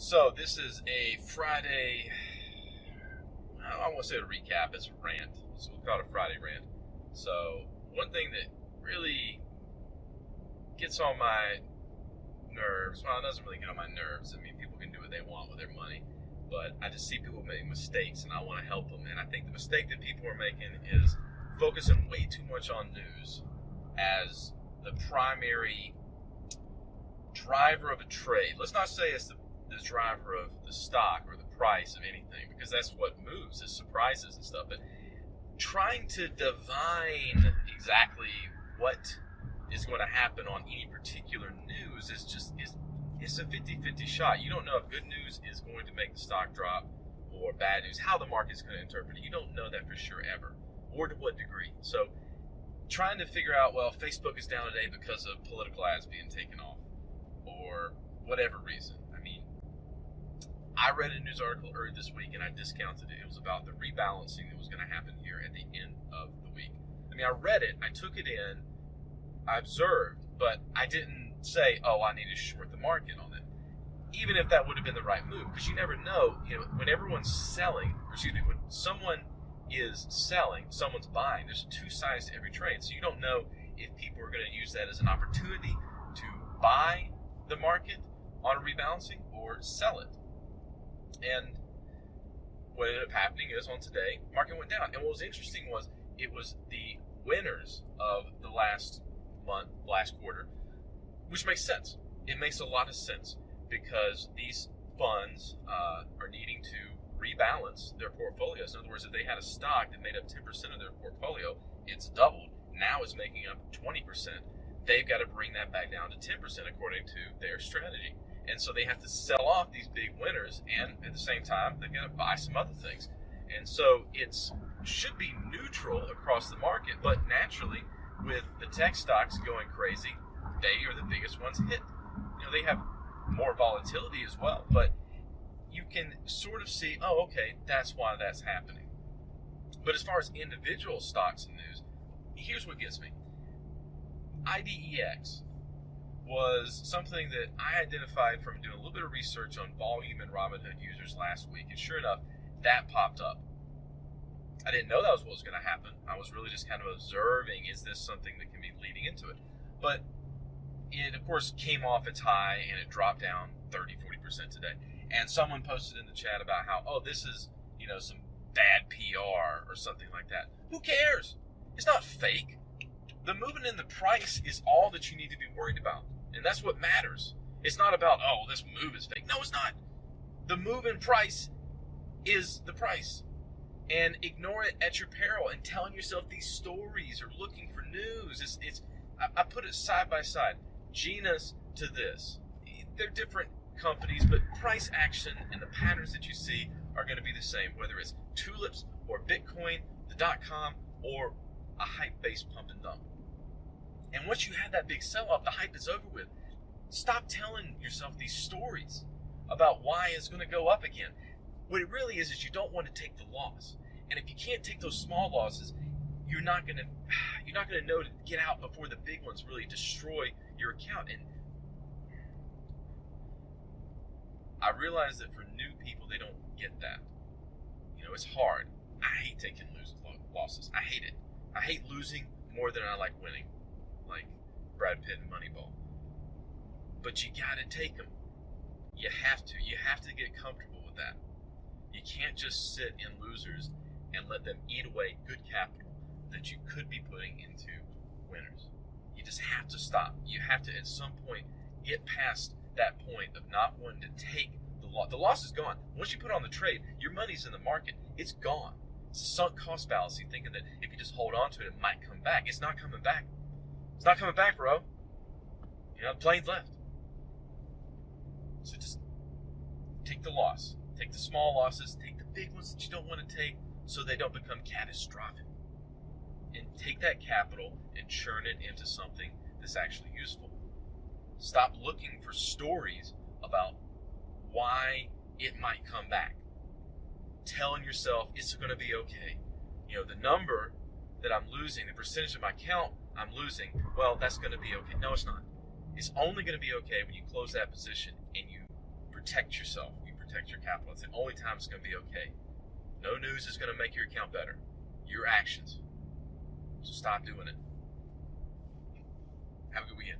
So this is a Friday, I won't say a recap, it's a rant. So we'll call it a Friday rant. So one thing that really gets on my nerves, well, it doesn't really get on my nerves. I mean, people can do what they want with their money, but I just see people making mistakes and I want to help them. And I think the mistake that people are making is focusing way too much on news as the primary driver of a trade. Let's not say it's the driver of the stock or the price of anything, because that's what moves, is surprises and stuff. But trying to divine exactly what is going to happen on any particular news is just it's a 50-50 shot. You don't know if good news is going to make the stock drop or bad news, how the market's going to interpret it. You don't know that for sure ever, or to what degree. So trying to figure out, well, Facebook is down today because of political ads being taken off or whatever reason. I mean, I read a news article earlier this week and I discounted it. It was about the rebalancing that was going to happen here at the end of the week. I mean, I read it, I took it in, I observed, but I didn't say, oh, I need to short the market on it. Even if that would have been the right move, because you never know, when everyone's selling, or excuse me, when someone is selling, someone's buying. There's two sides to every trade. So you don't know if people are going to use that as an opportunity to buy the market on a rebalancing or sell it. And what ended up happening is on today, market went down. And what was interesting was it was the winners of the last month, last quarter, which makes sense. It makes a lot of sense because these funds are needing to rebalance their portfolios. In other words, if they had a stock that made up 10% of their portfolio, it's doubled. Now it's making up 20%. They've got to bring that back down to 10% according to their strategy. And so they have to sell off these big winners, and at the same time, they've got to buy some other things. And so it should be neutral across the market, but naturally, with the tech stocks going crazy, they are the biggest ones hit. They have more volatility as well, but you can sort of see, oh, okay, that's why that's happening. But as far as individual stocks and news, here's what gets me. IDEX was something that I identified from doing a little bit of research on volume and Robinhood users last week, and sure enough, that popped up. I didn't know that was what was going to happen. I was really just kind of observing, is this something that can be leading into it? But it, of course, came off its high, and it dropped down 30-40% today. And someone posted in the chat about how, oh, this is, some bad PR or something like that. Who cares? It's not fake. The movement in the price is all that you need to be worried about. And that's what matters. It's not about, oh, this move is fake. No, it's not. The move in price is the price. And ignore it at your peril, and telling yourself these stories or looking for news. I put it side by side. Gina's to this. They're different companies, but price action and the patterns that you see are going to be the same, whether it's tulips or Bitcoin, the .com, or a hype-based pump and dump. And once you have that big sell-off, the hype is over with. Stop telling yourself these stories about why it's going to go up again. What it really is you don't want to take the loss. And if you can't take those small losses, you're not going to know to get out before the big ones really destroy your account. And I realize that for new people, they don't get that. It's hard. I hate taking losses. I hate it. I hate losing more than I like winning, like Brad Pitt and Moneyball. But you gotta take them. You have to. You have to get comfortable with that. You can't just sit in losers and let them eat away good capital that you could be putting into winners. You just have to stop. You have to, at some point, get past that point of not wanting to take the loss. The loss is gone. Once you put on the trade, your money's in the market. It's gone. It's sunk cost fallacy, thinking that if you just hold on to it, it might come back. It's not coming back. It's not coming back, bro. The plane's left. So just take the loss. Take the small losses. Take the big ones that you don't want to take so they don't become catastrophic. And take that capital and churn it into something that's actually useful. Stop looking for stories about why it might come back. Telling yourself it's going to be okay. The number that I'm losing, the percentage of my account I'm losing, well, that's going to be okay. No, it's not. It's only going to be okay when you close that position and you protect yourself. You protect your capital. It's the only time it's going to be okay. No news is going to make your account better. Your actions. So stop doing it. Have a good weekend.